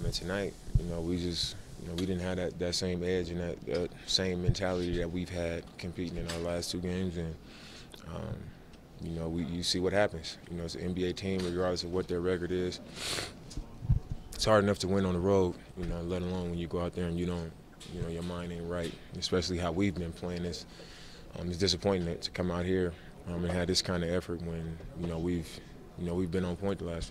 And tonight, we didn't have that same edge and that same mentality that we've had competing in our last two games. And, you see what happens. It's an NBA team, regardless of what their record is. It's hard enough to win on the road, let alone when you go out there and you don't, your mind ain't right, especially how we've been playing this. It's disappointing to come out here and have this kind of effort when, we've been on point the last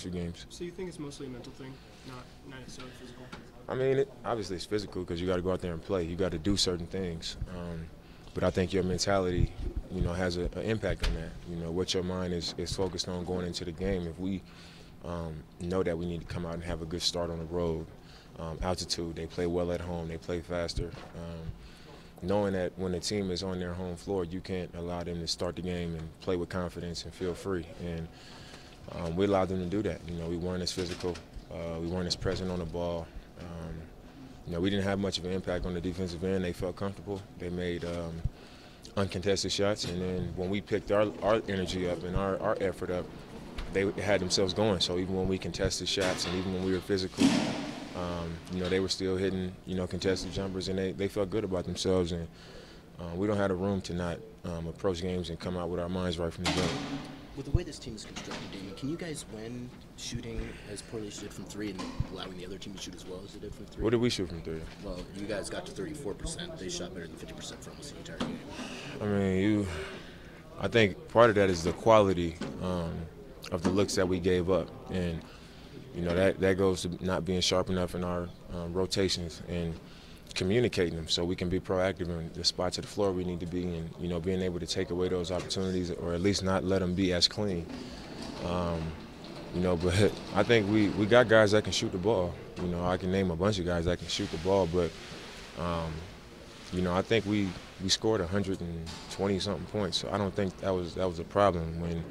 few games. So you think it's mostly a mental thing, not necessarily physical? I mean, obviously it's physical because you got to go out there and play. You got to do certain things. But I think your mentality, has an impact on that. What your mind is focused on going into the game. If we know that we need to come out and have a good start on the road, altitude, they play well at home, they play faster. Knowing that when the team is on their home floor, you can't allow them to start the game and play with confidence and feel free. And we allowed them to do that. We weren't as physical. We weren't as present on the ball. We didn't have much of an impact on the defensive end. They felt comfortable. They made uncontested shots. And then when we picked our energy up and our effort up, they had themselves going. So even when we contested shots and even when we were physical, they were still hitting, contested jumpers, and they felt good about themselves. And we don't have the room to not approach games and come out with our minds right from the jump. With the way this team is constructed, Damian, can you guys win shooting as poorly as you did from three and allowing the other team to shoot as well as they did from three? What did we shoot from three? Well, you guys got to 34%. They shot better than 50% from us the entire game. I mean, I think part of that is the quality of the looks that we gave up. And, that goes to not being sharp enough in our rotations and communicating them so we can be proactive in the spots of the floor we need to be in, being able to take away those opportunities or at least not let them be as clean. But I think we got guys that can shoot the ball. I can name a bunch of guys that can shoot the ball, but, I think we scored 120-something points. So I don't think that was a problem when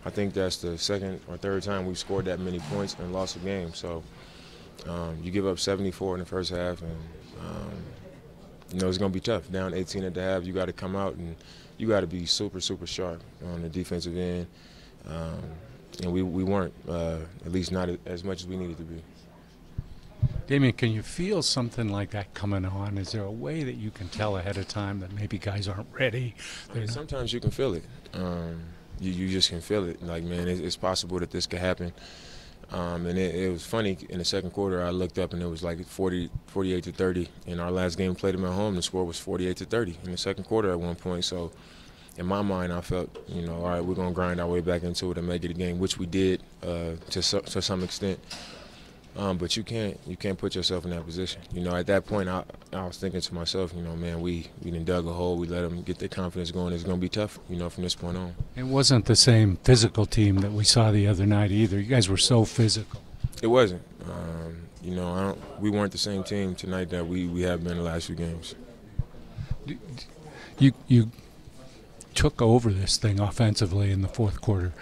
I think that's the second or third time we've scored that many points and lost a game. So you give up 74 in the first half, and it's going to be tough. Down 18 at the half, you got to come out and you got to be super, super sharp on the defensive end. And we weren't, at least not as much as we needed to be. Damian, can you feel something like that coming on? Is there a way that you can tell ahead of time that maybe guys aren't ready? Sometimes you can feel it. You just can feel it. Like, man, it's possible that this could happen. And it was funny, in the second quarter, I looked up and it was like 48-30. In our last game, played them at home, the score was 48-30 in the second quarter at one point. So in my mind, I felt, all right, we're going to grind our way back into it and make it a game, which we did to some extent. But you can't put yourself in that position. At that point, I was thinking to myself, man, we done dug a hole. We let them get their confidence going. It's going to be tough, from this point on. It wasn't the same physical team that we saw the other night either. You guys were so physical. It wasn't. We weren't the same team tonight that we have been the last few games. You took over this thing offensively in the fourth quarter.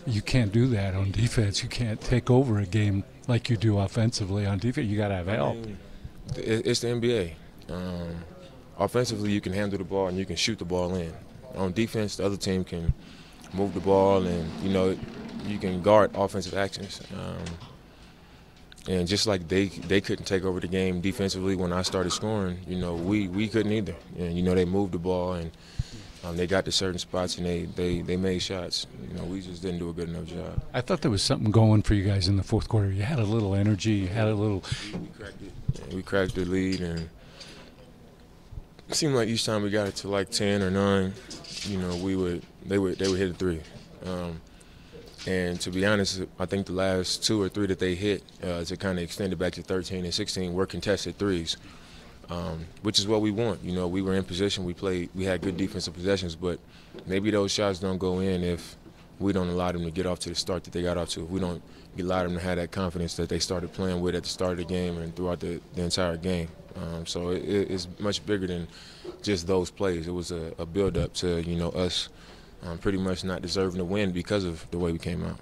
You can't do that on defense. You can't take over a game like you do offensively on defense. You got to have help. It's the NBA. Offensively, you can handle the ball and you can shoot the ball in. On defense, the other team can move the ball and, you can guard offensive actions. And just like they couldn't take over the game defensively when I started scoring, we couldn't either. And, they moved the ball and they got to certain spots and they made shots. We just didn't do a good enough job. I thought there was something going for you guys in the fourth quarter. You had a little energy. You had a little. We cracked it. Yeah, we cracked the lead, and it seemed like each time we got it to like 10 or 9, they would hit a three. And to be honest, I think the last 2 or 3 that they hit to kind of extend it back to 13 and 16 were contested threes. Which is what we want. We were in position, we had good defensive possessions, but maybe those shots don't go in if we don't allow them to get off to the start that they got off to. If we don't allow them to have that confidence that they started playing with at the start of the game and throughout the entire game. So it's much bigger than just those plays. It was a build-up to, us pretty much not deserving to win because of the way we came out.